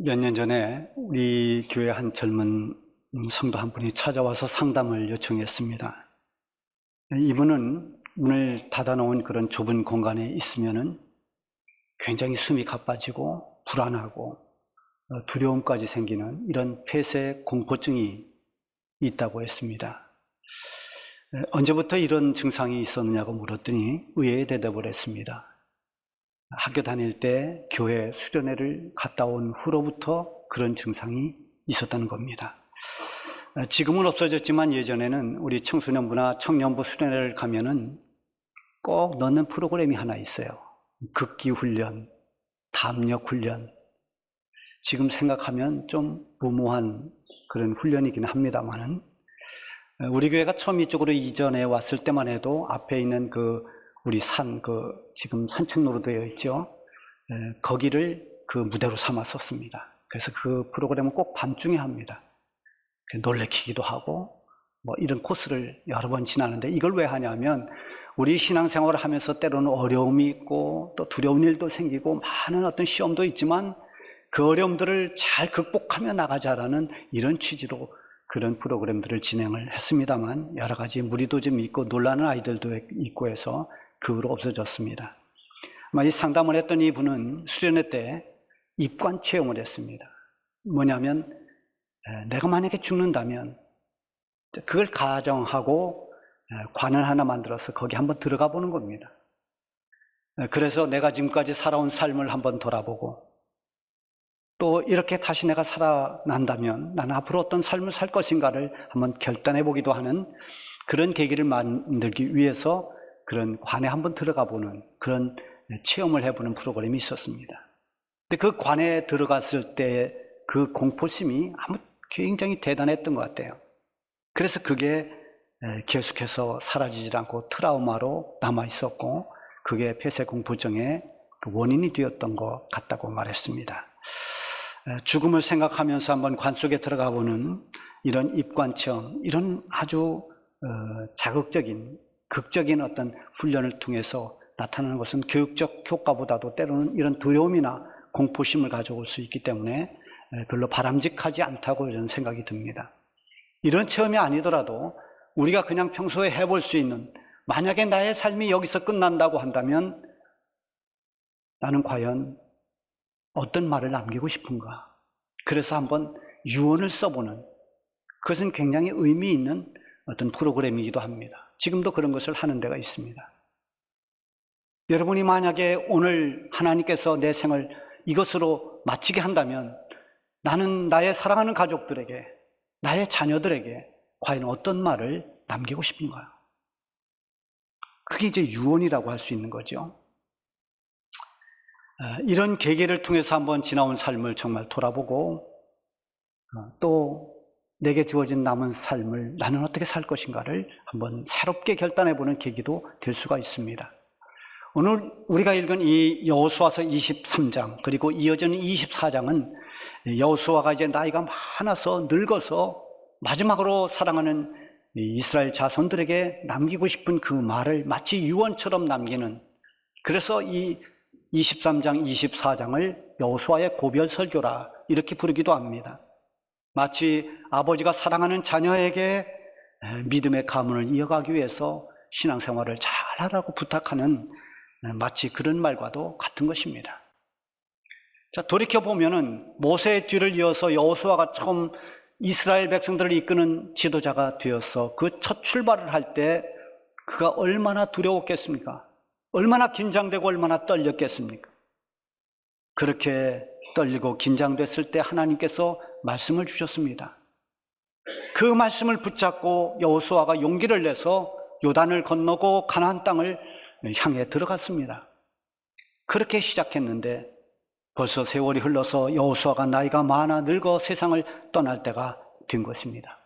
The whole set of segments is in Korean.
몇 년 전에 우리 교회 한 젊은 성도 한 분이 찾아와서 상담을 요청했습니다. 이분은 문을 닫아놓은 그런 좁은 공간에 있으면은 굉장히 숨이 가빠지고 불안하고 두려움까지 생기는 이런 폐쇄 공포증이 있다고 했습니다. 언제부터 이런 증상이 있었느냐고 물었더니 의외의 대답을 했습니다. 학교 다닐 때 교회 수련회를 갔다 온 후로부터 그런 증상이 있었다는 겁니다. 지금은 없어졌지만 예전에는 우리 청소년부나 청년부 수련회를 가면은 꼭 넣는 프로그램이 하나 있어요. 극기 훈련, 담력 훈련. 지금 생각하면 좀 무모한 그런 훈련이긴 합니다만은 우리 교회가 처음 이쪽으로 이전해 왔을 때만 해도 앞에 있는 우리 지금 산책로로 되어 있죠. 거기를 그 무대로 삼았었습니다. 그래서 그 프로그램은 꼭 밤중에 합니다. 놀래키기도 하고 이런 코스를 여러 번 지나는데 이걸 왜 하냐면 우리 신앙생활을 하면서 때로는 어려움이 있고 또 두려운 일도 생기고 많은 어떤 시험도 있지만 그 어려움들을 잘 극복하며 나가자라는 이런 취지로 그런 프로그램들을 진행을 했습니다만 여러 가지 무리도 좀 있고 놀라는 아이들도 있고 해서 그 후로 없어졌습니다. 이 상담을 했던 이분은 수련회 때 입관 체험을 했습니다. 뭐냐면 내가 만약에 죽는다면 그걸 가정하고 관을 하나 만들어서 거기 한번 들어가 보는 겁니다. 그래서 내가 지금까지 살아온 삶을 한번 돌아보고 또 이렇게 다시 내가 살아난다면 나는 앞으로 어떤 삶을 살 것인가를 한번 결단해 보기도 하는 그런 계기를 만들기 위해서 그런 관에 한번 들어가 보는 그런 체험을 해보는 프로그램이 있었습니다. 근데 그 관에 들어갔을 때 그 공포심이 굉장히 대단했던 것 같아요. 그래서 그게 계속해서 사라지지 않고 트라우마로 남아 있었고 그게 폐쇄 공포증의 원인이 되었던 것 같다고 말했습니다. 죽음을 생각하면서 한번 관 속에 들어가 보는 이런 입관 체험, 이런 아주 자극적인 극적인 어떤 훈련을 통해서 나타나는 것은 교육적 효과보다도 때로는 이런 두려움이나 공포심을 가져올 수 있기 때문에 별로 바람직하지 않다고 저는 생각이 듭니다. 이런 체험이 아니더라도 우리가 그냥 평소에 해볼 수 있는, 만약에 나의 삶이 여기서 끝난다고 한다면 나는 과연 어떤 말을 남기고 싶은가? 그래서 한번 유언을 써보는, 그것은 굉장히 의미 있는 어떤 프로그램이기도 합니다. 지금도 그런 것을 하는 데가 있습니다. 여러분이 만약에 오늘 하나님께서 내 생을 이것으로 마치게 한다면 나는 나의 사랑하는 가족들에게, 나의 자녀들에게 과연 어떤 말을 남기고 싶은가요? 그게 이제 유언이라고 할 수 있는 거죠. 이런 계기를 통해서 한번 지나온 삶을 정말 돌아보고 또 내게 주어진 남은 삶을 나는 어떻게 살 것인가를 한번 새롭게 결단해보는 계기도 될 수가 있습니다. 오늘 우리가 읽은 이 여호수아서 23장 그리고 이어지는 24장은 여호수아가 이제 나이가 많아서 늙어서 마지막으로 사랑하는 이스라엘 자손들에게 남기고 싶은 그 말을 마치 유언처럼 남기는, 그래서 이 23장, 24장을 여호수아의 고별 설교라 이렇게 부르기도 합니다. 마치 아버지가 사랑하는 자녀에게 믿음의 가문을 이어가기 위해서 신앙생활을 잘하라고 부탁하는 마치 그런 말과도 같은 것입니다. 자, 돌이켜보면은 모세의 뒤를 이어서 여호수아가 처음 이스라엘 백성들을 이끄는 지도자가 되어서 그 첫 출발을 할 때 그가 얼마나 두려웠겠습니까? 얼마나 긴장되고 얼마나 떨렸겠습니까? 그렇게 떨리고 긴장됐을 때 하나님께서 말씀을 주셨습니다. 그 말씀을 붙잡고 여호수아가 용기를 내서 요단을 건너고 가나안 땅을 향해 들어갔습니다. 그렇게 시작했는데 벌써 세월이 흘러서 여호수아가 나이가 많아 늙어 세상을 떠날 때가 된 것입니다.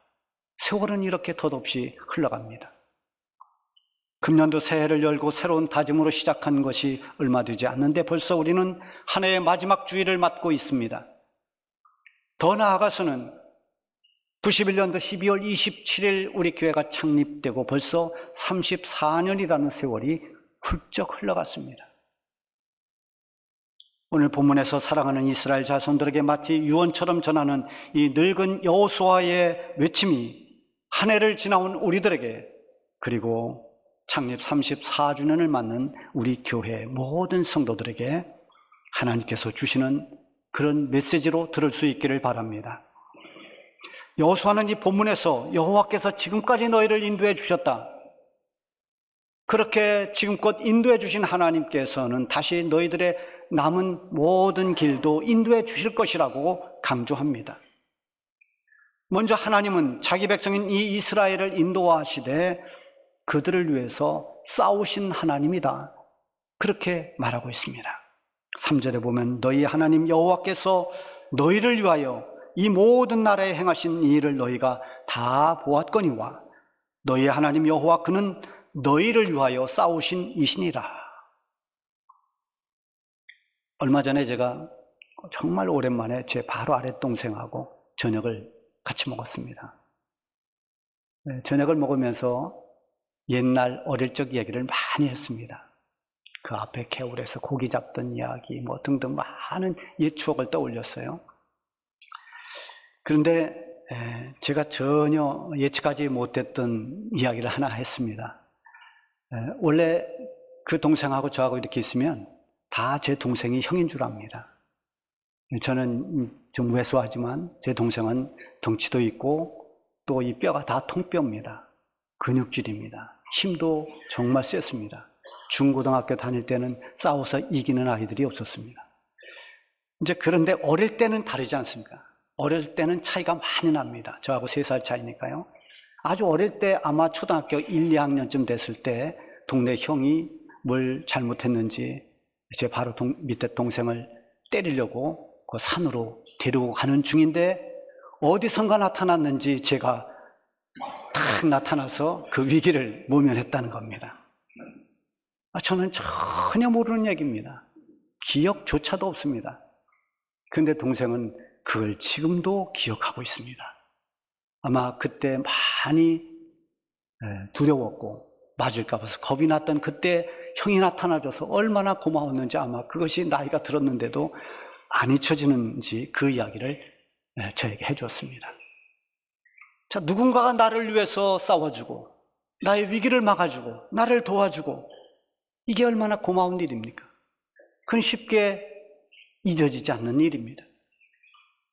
세월은 이렇게 덧없이 흘러갑니다. 금년도 새해를 열고 새로운 다짐으로 시작한 것이 얼마 되지 않는데 벌써 우리는 한 해의 마지막 주일을 맞고 있습니다. 더 나아가서는 91년도 12월 27일 우리 교회가 창립되고 벌써 34년이라는 세월이 훌쩍 흘러갔습니다. 오늘 본문에서 사랑하는 이스라엘 자손들에게 마치 유언처럼 전하는 이 늙은 여호수아의 외침이 한 해를 지나온 우리들에게, 그리고 창립 34주년을 맞는 우리 교회 모든 성도들에게 하나님께서 주시는 그런 메시지로 들을 수 있기를 바랍니다. 여호수아는 이 본문에서 여호와께서 지금까지 너희를 인도해 주셨다, 그렇게 지금껏 인도해 주신 하나님께서는 다시 너희들의 남은 모든 길도 인도해 주실 것이라고 강조합니다. 먼저 하나님은 자기 백성인 이 이스라엘을 인도하시되 그들을 위해서 싸우신 하나님이다, 그렇게 말하고 있습니다. 3절에 보면 너희 하나님 여호와께서 너희를 위하여 이 모든 나라에 행하신 이 일을 너희가 다 보았거니와 너희 하나님 여호와 그는 너희를 위하여 싸우신 이시니라. 얼마 전에 제가 정말 오랜만에 제 바로 아랫 동생하고 저녁을 같이 먹었습니다. 저녁을 먹으면서 옛날 어릴 적 이야기를 많이 했습니다. 그 앞에 개울에서 고기 잡던 이야기 뭐 등등 많은 옛 추억을 떠올렸어요. 그런데 제가 전혀 예측하지 못했던 이야기를 하나 했습니다. 원래 그 동생하고 저하고 이렇게 있으면 다 제 동생이 형인 줄 압니다. 저는 좀 왜소하지만 제 동생은 덩치도 있고 또 이 뼈가 다 통뼈입니다. 근육질입니다. 힘도 정말 셌습니다. 중고등학교 다닐 때는 싸워서 이기는 아이들이 없었습니다. 이제 그런데 어릴 때는 다르지 않습니까? 어릴 때는 차이가 많이 납니다. 저하고 3살 차이니까요. 아주 어릴 때 아마 초등학교 1, 2학년쯤 됐을 때 동네 형이 뭘 잘못했는지 제 바로 밑에 동생을 때리려고 그 산으로 데리고 가는 중인데 어디선가 나타났는지 제가 탁 나타나서 그 위기를 모면했다는 겁니다. 저는 전혀 모르는 얘기입니다. 기억조차도 없습니다. 그런데 동생은 그걸 지금도 기억하고 있습니다. 아마 그때 많이 두려웠고 맞을까 봐서 겁이 났던 그때 형이 나타나줘서 얼마나 고마웠는지 아마 그것이 나이가 들었는데도 안 잊혀지는지 그 이야기를 저에게 해주었습니다. 자, 누군가가 나를 위해서 싸워주고 나의 위기를 막아주고 나를 도와주고 이게 얼마나 고마운 일입니까? 그건 쉽게 잊어지지 않는 일입니다.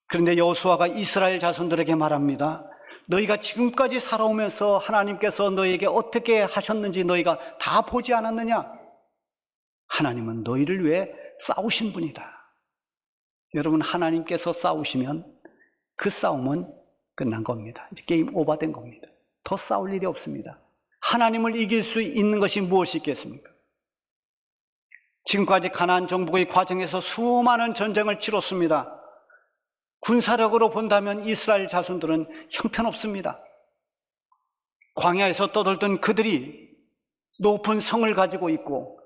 그런데 여호수아가 이스라엘 자손들에게 말합니다. 너희가 지금까지 살아오면서 하나님께서 너희에게 어떻게 하셨는지 너희가 다 보지 않았느냐? 하나님은 너희를 위해 싸우신 분이다. 여러분, 하나님께서 싸우시면 그 싸움은 끝난 겁니다. 이제 게임 오버된 겁니다. 더 싸울 일이 없습니다. 하나님을 이길 수 있는 것이 무엇이 있겠습니까? 지금까지 가나안 정복의 과정에서 수많은 전쟁을 치렀습니다. 군사력으로 본다면 이스라엘 자손들은 형편없습니다. 광야에서 떠돌던 그들이 높은 성을 가지고 있고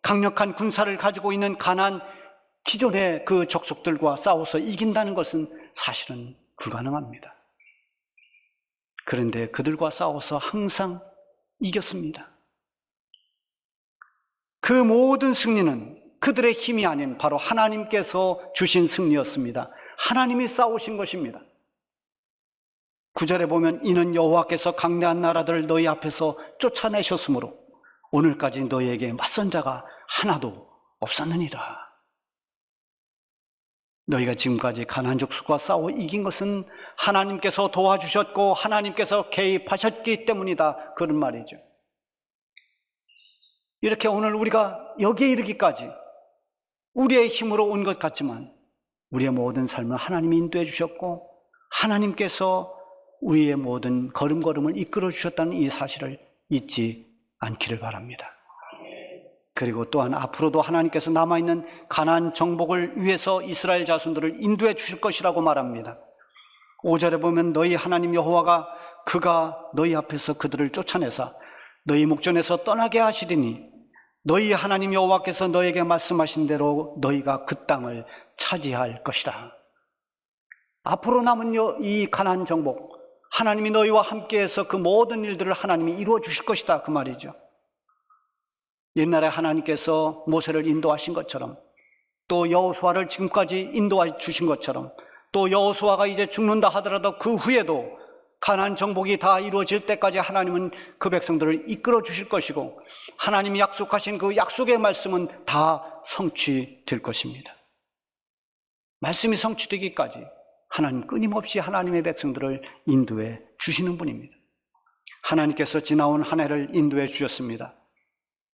강력한 군사를 가지고 있는 가나안 기존의 그 족속들과 싸워서 이긴다는 것은 사실은 불가능합니다. 그런데 그들과 싸워서 항상 이겼습니다. 그 모든 승리는 그들의 힘이 아닌 바로 하나님께서 주신 승리였습니다. 하나님이 싸우신 것입니다. 9절에 보면 이는 여호와께서 강대한 나라들을 너희 앞에서 쫓아내셨으므로 오늘까지 너희에게 맞선 자가 하나도 없었느니라. 너희가 지금까지 가나안 족속과 싸워 이긴 것은 하나님께서 도와주셨고 하나님께서 개입하셨기 때문이다, 그런 말이죠. 이렇게 오늘 우리가 여기에 이르기까지 우리의 힘으로 온 것 같지만 우리의 모든 삶을 하나님이 인도해 주셨고 하나님께서 우리의 모든 걸음걸음을 이끌어 주셨다는 이 사실을 잊지 않기를 바랍니다. 그리고 또한 앞으로도 하나님께서 남아있는 가나안 정복을 위해서 이스라엘 자손들을 인도해 주실 것이라고 말합니다. 5절에 보면 너희 하나님 여호와가 그가 너희 앞에서 그들을 쫓아내사 너희 목전에서 떠나게 하시리니 너희 하나님 여호와께서 너에게 말씀하신 대로 너희가 그 땅을 차지할 것이라. 앞으로 남은 이 가나안 정복, 하나님이 너희와 함께해서 그 모든 일들을 하나님이 이루어 주실 것이다, 그 말이죠. 옛날에 하나님께서 모세를 인도하신 것처럼 또 여호수아를 지금까지 인도해 주신 것처럼 또 여호수아가 이제 죽는다 하더라도 그 후에도 가나안 정복이 다 이루어질 때까지 하나님은 그 백성들을 이끌어 주실 것이고 하나님이 약속하신 그 약속의 말씀은 다 성취될 것입니다. 말씀이 성취되기까지 하나님 끊임없이 하나님의 백성들을 인도해 주시는 분입니다. 하나님께서 지나온 한 해를 인도해 주셨습니다.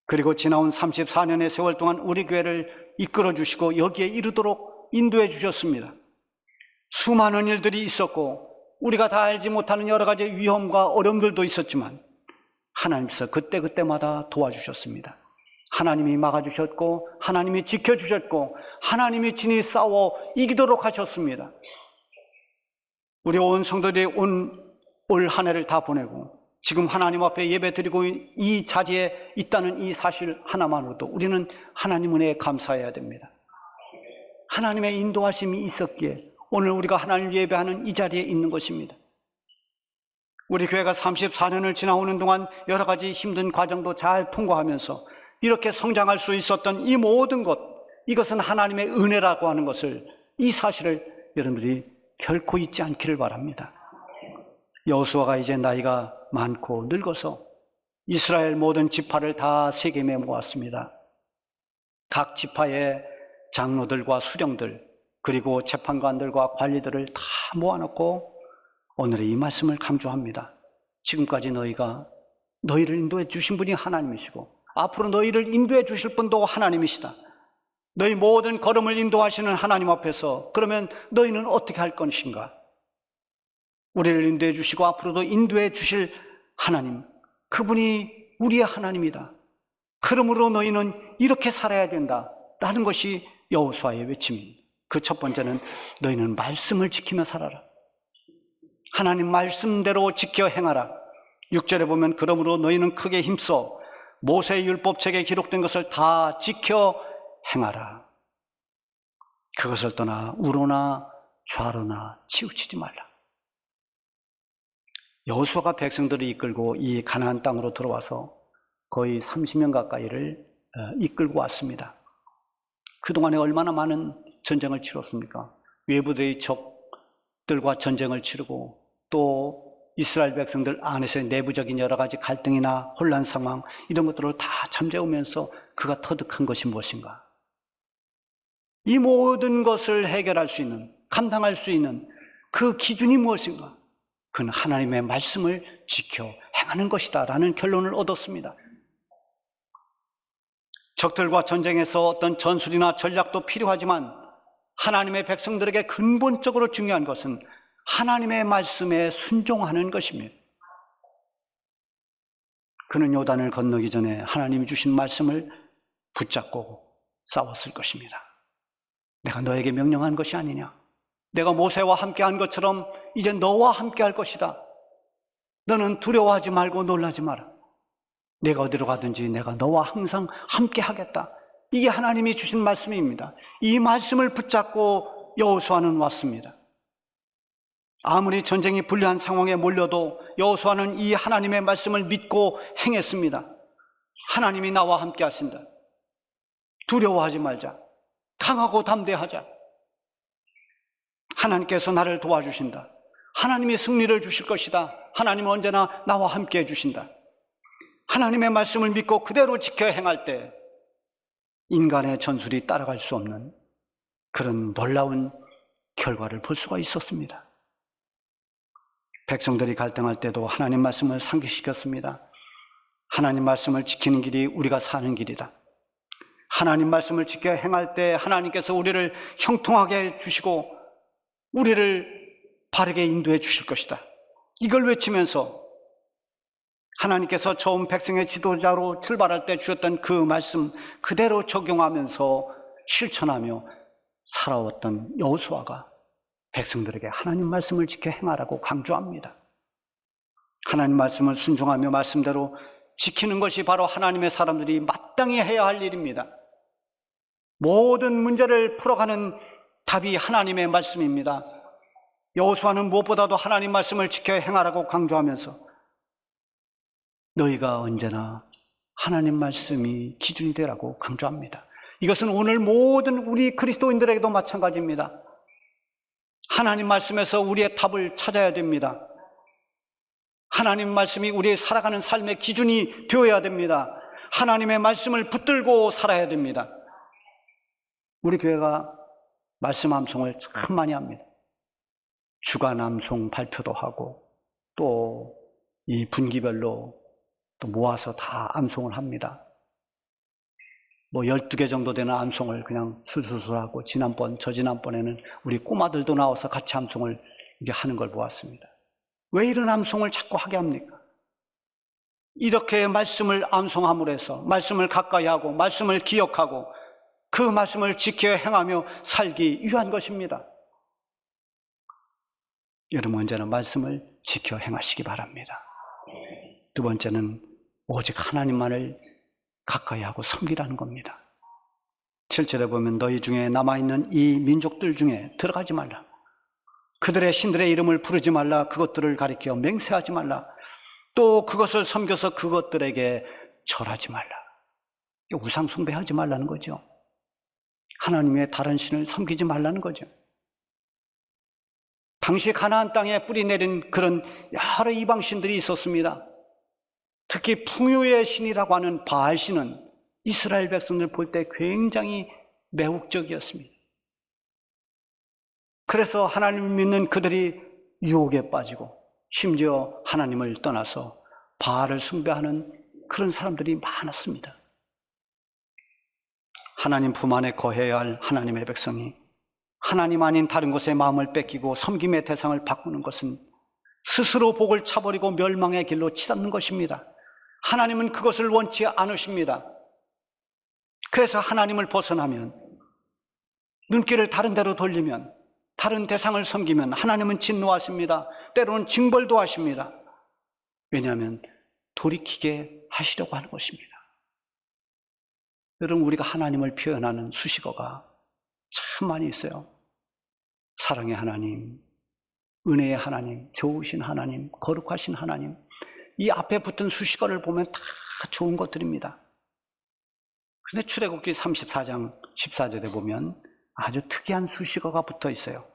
그리고 지나온 34년의 세월 동안 우리 교회를 이끌어 주시고 여기에 이르도록 인도해 주셨습니다. 수많은 일들이 있었고 우리가 다 알지 못하는 여러 가지 위험과 어려움들도 있었지만 하나님께서 그때그때마다 도와주셨습니다. 하나님이 막아주셨고 하나님이 지켜주셨고 하나님이 친히 싸워 이기도록 하셨습니다. 우리 온 성도들이 올 한 해를 다 보내고 지금 하나님 앞에 예배드리고 이 자리에 있다는 이 사실 하나만으로도 우리는 하나님 은혜에 감사해야 됩니다. 하나님의 인도하심이 있었기에 오늘 우리가 하나님을 예배하는 이 자리에 있는 것입니다. 우리 교회가 34년을 지나오는 동안 여러 가지 힘든 과정도 잘 통과하면서 이렇게 성장할 수 있었던 이 모든 것, 이것은 하나님의 은혜라고 하는 것을, 이 사실을 여러분들이 결코 잊지 않기를 바랍니다. 여호수아가 이제 나이가 많고 늙어서 이스라엘 모든 지파를 다 세겜에 모았습니다. 각 지파의 장로들과 수령들 그리고 재판관들과 관리들을 다 모아놓고 오늘의 이 말씀을 강조합니다. 지금까지 너희를 인도해 주신 분이 하나님이시고 앞으로 너희를 인도해 주실 분도 하나님이시다. 너희 모든 걸음을 인도하시는 하나님 앞에서 그러면 너희는 어떻게 할 것인가? 우리를 인도해 주시고 앞으로도 인도해 주실 하나님, 그분이 우리의 하나님이다. 그러므로 너희는 이렇게 살아야 된다 라는 것이 여호수아의 외침입니다. 그 첫 번째는 너희는 말씀을 지키며 살아라. 하나님 말씀대로 지켜 행하라. 6절에 보면 그러므로 너희는 크게 힘써 모세의 율법책에 기록된 것을 다 지켜 행하라. 그것을 떠나 우로나 좌로나 치우치지 말라. 여호수아가 백성들을 이끌고 이 가나안 땅으로 들어와서 거의 30년 가까이를 이끌고 왔습니다. 그동안에 얼마나 많은 전쟁을 치렀습니까? 외부의 적들과 전쟁을 치르고 또 이스라엘 백성들 안에서의 내부적인 여러 가지 갈등이나 혼란 상황 이런 것들을 다 잠재우면서 그가 터득한 것이 무엇인가? 이 모든 것을 해결할 수 있는, 감당할 수 있는 그 기준이 무엇인가? 그는 하나님의 말씀을 지켜 행하는 것이다 라는 결론을 얻었습니다. 적들과 전쟁에서 어떤 전술이나 전략도 필요하지만 하나님의 백성들에게 근본적으로 중요한 것은 하나님의 말씀에 순종하는 것입니다. 그는 요단을 건너기 전에 하나님이 주신 말씀을 붙잡고 싸웠을 것입니다. 내가 너에게 명령한 것이 아니냐? 내가 모세와 함께한 것처럼 이제 너와 함께할 것이다. 너는 두려워하지 말고 놀라지 마라. 내가 어디로 가든지 내가 너와 항상 함께하겠다. 이게 하나님이 주신 말씀입니다. 이 말씀을 붙잡고 여호수아는 왔습니다. 아무리 전쟁이 불리한 상황에 몰려도 여호수아는 이 하나님의 말씀을 믿고 행했습니다. 하나님이 나와 함께 하신다. 두려워하지 말자. 강하고 담대하자. 하나님께서 나를 도와주신다. 하나님이 승리를 주실 것이다. 하나님은 언제나 나와 함께 해주신다. 하나님의 말씀을 믿고 그대로 지켜 행할 때 인간의 전술이 따라갈 수 없는 그런 놀라운 결과를 볼 수가 있었습니다. 백성들이 갈등할 때도 하나님 말씀을 상기시켰습니다. 하나님 말씀을 지키는 길이 우리가 사는 길이다. 하나님 말씀을 지켜 행할 때 하나님께서 우리를 형통하게 해주시고 우리를 바르게 인도해 주실 것이다. 이걸 외치면서 하나님께서 처음 백성의 지도자로 출발할 때 주셨던 그 말씀 그대로 적용하면서 실천하며 살아왔던 여호수아가 백성들에게 하나님 말씀을 지켜 행하라고 강조합니다. 하나님 말씀을 순종하며 말씀대로 지키는 것이 바로 하나님의 사람들이 마땅히 해야 할 일입니다. 모든 문제를 풀어가는 답이 하나님의 말씀입니다. 여호수아는 무엇보다도 하나님 말씀을 지켜 행하라고 강조하면서 너희가 언제나 하나님 말씀이 기준이 되라고 강조합니다. 이것은 오늘 모든 우리 그리스도인들에게도 마찬가지입니다. 하나님 말씀에서 우리의 답을 찾아야 됩니다. 하나님 말씀이 우리의 살아가는 삶의 기준이 되어야 됩니다. 하나님의 말씀을 붙들고 살아야 됩니다. 우리 교회가 말씀 암송을 참 많이 합니다. 주간 암송 발표도 하고 또 이 분기별로 또 모아서 다 암송을 합니다. 12개 정도 되는 암송을 그냥 술술술 하고 저지난번에는 우리 꼬마들도 나와서 같이 암송을 이게 하는 걸 보았습니다. 왜 이런 암송을 자꾸 하게 합니까? 이렇게 말씀을 암송함으로 해서 말씀을 가까이 하고 말씀을 기억하고 그 말씀을 지켜 행하며 살기 위한 것입니다. 여러분 언제나 말씀을 지켜 행하시기 바랍니다. 두 번째는 오직 하나님만을 가까이 하고 섬기라는 겁니다. 7절에 보면 너희 중에 남아있는 이 민족들 중에 들어가지 말라. 그들의 신들의 이름을 부르지 말라. 그것들을 가리켜 맹세하지 말라. 또 그것을 섬겨서 그것들에게 절하지 말라. 우상 숭배하지 말라는 거죠. 하나님의 다른 신을 섬기지 말라는 거죠. 당시 가나안 땅에 뿌리 내린 그런 여러 이방 신들이 있었습니다. 특히 풍요의 신이라고 하는 바알 신은 이스라엘 백성들 볼 때 굉장히 매혹적이었습니다. 그래서 하나님을 믿는 그들이 유혹에 빠지고 심지어 하나님을 떠나서 바알을 숭배하는 그런 사람들이 많았습니다. 하나님 품 안에 거해야 할 하나님의 백성이 하나님 아닌 다른 곳에 마음을 뺏기고 섬김의 대상을 바꾸는 것은 스스로 복을 차버리고 멸망의 길로 치닫는 것입니다. 하나님은 그것을 원치 않으십니다. 그래서 하나님을 벗어나면, 눈길을 다른 데로 돌리면, 다른 대상을 섬기면 하나님은 진노하십니다. 때로는 징벌도 하십니다. 왜냐하면 돌이키게 하시려고 하는 것입니다. 여러분, 우리가 하나님을 표현하는 수식어가 참 많이 있어요. 사랑의 하나님, 은혜의 하나님, 좋으신 하나님, 거룩하신 하나님. 이 앞에 붙은 수식어를 보면 다 좋은 것들입니다. 그런데 출애굽기 34장 14절에 보면 아주 특이한 수식어가 붙어 있어요.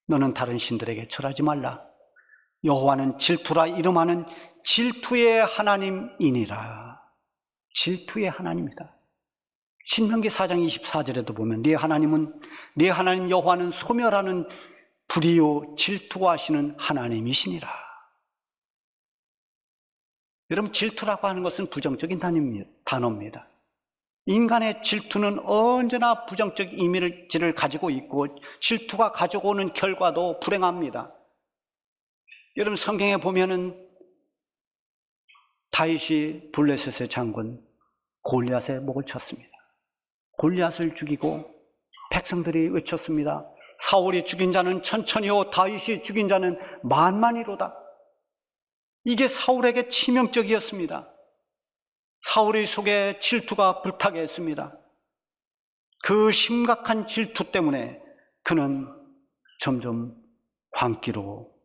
너는 다른 신들에게 절하지 말라. 여호와는 질투라 이름하는 질투의 하나님이니라. 질투의 하나님이다. 신명기 4장 24절에도 보면 네 하나님 여호와는 소멸하는 불의요 질투하시는 하나님이시니라. 여러분, 질투라고 하는 것은 부정적인 단어입니다. 인간의 질투는 언제나 부정적 이미지를 가지고 있고 질투가 가지고 오는 결과도 불행합니다. 여러분, 성경에 보면은 다윗이 블레셋의 장군 골리앗의 목을 쳤습니다. 골리앗을 죽이고 백성들이 외쳤습니다. 사울이 죽인 자는 천천히요 다윗이 죽인 자는 만만이로다. 이게 사울에게 치명적이었습니다. 사울의 속에 질투가 불타게 했습니다. 그 심각한 질투 때문에 그는 점점 광기로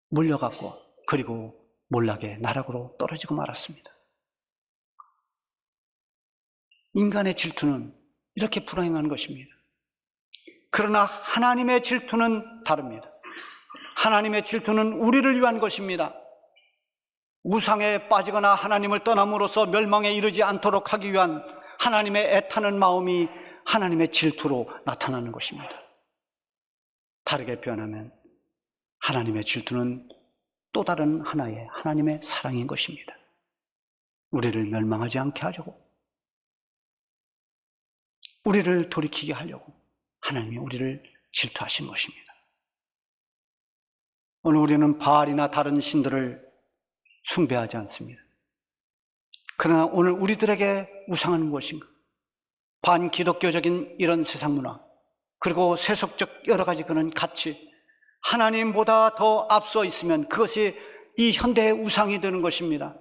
물려갔고 그리고 몰락의 나락으로 떨어지고 말았습니다. 인간의 질투는 이렇게 불행한 것입니다. 그러나 하나님의 질투는 다릅니다. 하나님의 질투는 우리를 위한 것입니다. 우상에 빠지거나 하나님을 떠남으로써 멸망에 이르지 않도록 하기 위한 하나님의 애타는 마음이 하나님의 질투로 나타나는 것입니다. 다르게 표현하면 하나님의 질투는 또 다른 하나의 하나님의 사랑인 것입니다. 우리를 멸망하지 않게 하려고, 우리를 돌이키게 하려고 하나님이 우리를 질투하신 것입니다. 오늘 우리는 바알이나 다른 신들을 숭배하지 않습니다. 그러나 오늘 우리들에게 우상은 무엇인가? 반기독교적인 이런 세상 문화, 그리고 세속적 여러 가지 그런 가치, 하나님보다 더 앞서 있으면 그것이 이 현대의 우상이 되는 것입니다.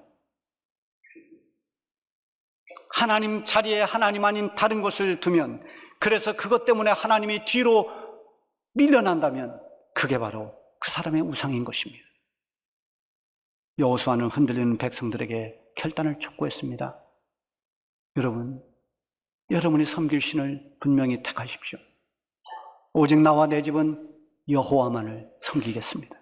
하나님 자리에 하나님 아닌 다른 것을 두면, 그래서 그것 때문에 하나님이 뒤로 밀려난다면 그게 바로 그 사람의 우상인 것입니다. 여호수아는 흔들리는 백성들에게 결단을 촉구했습니다. 여러분, 여러분이 섬길 신을 분명히 택하십시오. 오직 나와 내 집은 여호와만을 섬기겠습니다.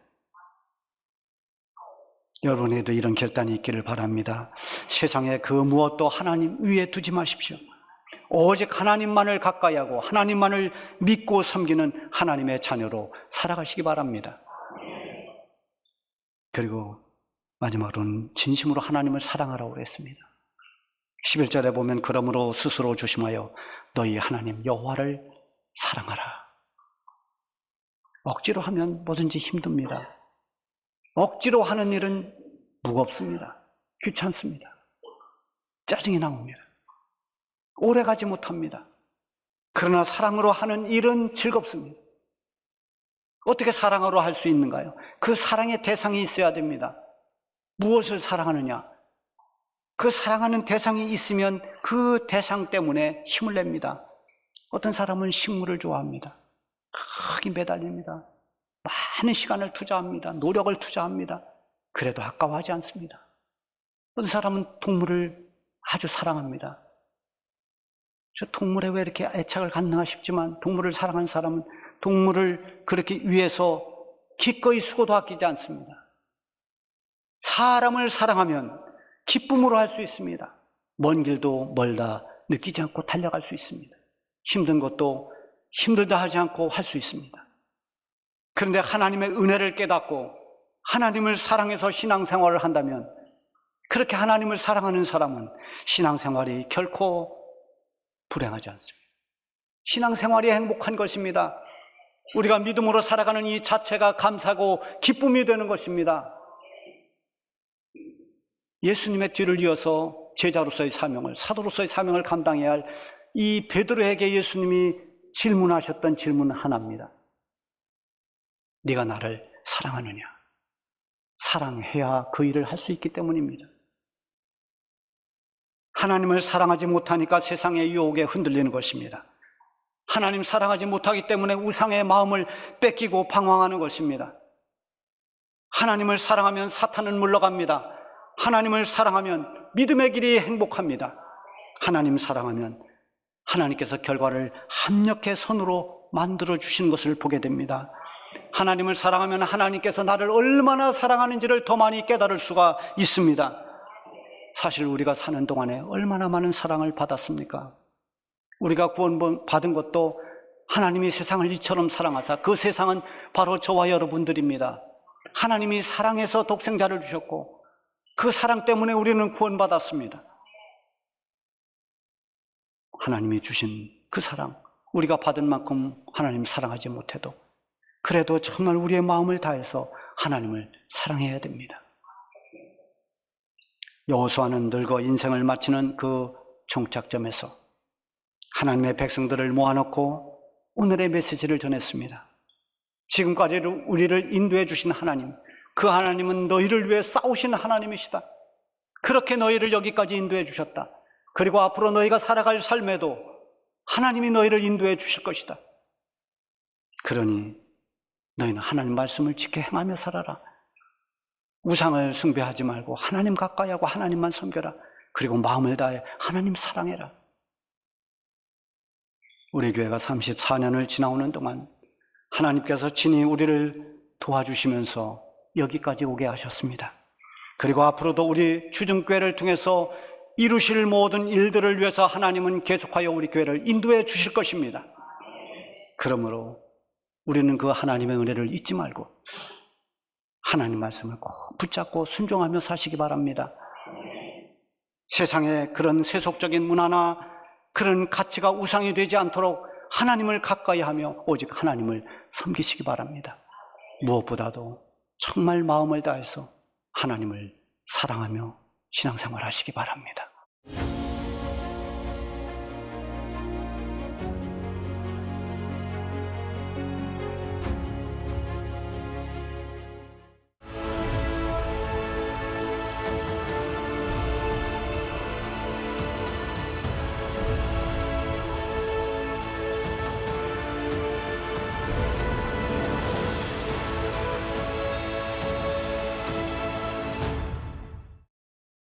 여러분에도 이런 결단이 있기를 바랍니다. 세상에 그 무엇도 하나님 위에 두지 마십시오. 오직 하나님만을 가까이 하고 하나님만을 믿고 섬기는 하나님의 자녀로 살아가시기 바랍니다. 그리고 마지막으로는 진심으로 하나님을 사랑하라고 그랬습니다. 11절에 보면 그러므로 스스로 조심하여 너희 하나님 여호와를 사랑하라. 억지로 하면 뭐든지 힘듭니다. 억지로 하는 일은 무겁습니다. 귀찮습니다. 짜증이 나옵니다. 오래가지 못합니다. 그러나 사랑으로 하는 일은 즐겁습니다. 어떻게 사랑으로 할 수 있는가요? 그 사랑의 대상이 있어야 됩니다. 무엇을 사랑하느냐? 그 사랑하는 대상이 있으면 그 대상 때문에 힘을 냅니다. 어떤 사람은 식물을 좋아합니다. 크게 매달립니다. 많은 시간을 투자합니다. 노력을 투자합니다. 그래도 아까워하지 않습니다. 어떤 사람은 동물을 아주 사랑합니다. 저 동물에 왜 이렇게 애착을 갖나 싶지만 동물을 사랑하는 사람은 동물을 그렇게 위해서 기꺼이 수고도 아끼지 않습니다. 사람을 사랑하면 기쁨으로 할 수 있습니다. 먼 길도 멀다 느끼지 않고 달려갈 수 있습니다. 힘든 것도 힘들다 하지 않고 할 수 있습니다. 그런데 하나님의 은혜를 깨닫고 하나님을 사랑해서 신앙생활을 한다면, 그렇게 하나님을 사랑하는 사람은 신앙생활이 결코 불행하지 않습니다. 신앙생활이 행복한 것입니다. 우리가 믿음으로 살아가는 이 자체가 감사고 기쁨이 되는 것입니다. 예수님의 뒤를 이어서 제자로서의 사명을, 사도로서의 사명을 감당해야 할 이 베드로에게 예수님이 질문하셨던 질문 하나입니다. 네가 나를 사랑하느냐? 사랑해야 그 일을 할 수 있기 때문입니다. 하나님을 사랑하지 못하니까 세상의 유혹에 흔들리는 것입니다. 하나님 사랑하지 못하기 때문에 우상의 마음을 뺏기고 방황하는 것입니다. 하나님을 사랑하면 사탄은 물러갑니다. 하나님을 사랑하면 믿음의 길이 행복합니다. 하나님 사랑하면 하나님께서 결과를 합력의 선으로 만들어 주신 것을 보게 됩니다. 하나님을 사랑하면 하나님께서 나를 얼마나 사랑하는지를 더 많이 깨달을 수가 있습니다. 사실 우리가 사는 동안에 얼마나 많은 사랑을 받았습니까? 우리가 구원받은 것도 하나님이 세상을 이처럼 사랑하사, 그 세상은 바로 저와 여러분들입니다. 하나님이 사랑해서 독생자를 주셨고 그 사랑 때문에 우리는 구원받았습니다. 하나님이 주신 그 사랑, 우리가 받은 만큼 하나님 사랑하지 못해도 그래도 정말 우리의 마음을 다해서 하나님을 사랑해야 됩니다. 여호수아는 늙어 인생을 마치는 그 종착점에서 하나님의 백성들을 모아놓고 오늘의 메시지를 전했습니다. 지금까지 우리를 인도해 주신 하나님, 그 하나님은 너희를 위해 싸우신 하나님이시다. 그렇게 너희를 여기까지 인도해 주셨다. 그리고 앞으로 너희가 살아갈 삶에도 하나님이 너희를 인도해 주실 것이다. 그러니 너희는 하나님 말씀을 지켜 행하며 살아라. 우상을 숭배하지 말고 하나님 가까이 하고 하나님만 섬겨라. 그리고 마음을 다해 하나님 사랑해라. 우리 교회가 34년을 지나오는 동안 하나님께서 친히 우리를 도와주시면서 여기까지 오게 하셨습니다. 그리고 앞으로도 우리 주중교회를 통해서 이루실 모든 일들을 위해서 하나님은 계속하여 우리 교회를 인도해 주실 것입니다. 그러므로 우리는 그 하나님의 은혜를 잊지 말고 하나님 말씀을 꼭 붙잡고 순종하며 사시기 바랍니다. 세상에 그런 세속적인 문화나 그런 가치가 우상이 되지 않도록 하나님을 가까이 하며 오직 하나님을 섬기시기 바랍니다. 무엇보다도 정말 마음을 다해서 하나님을 사랑하며 신앙생활 하시기 바랍니다.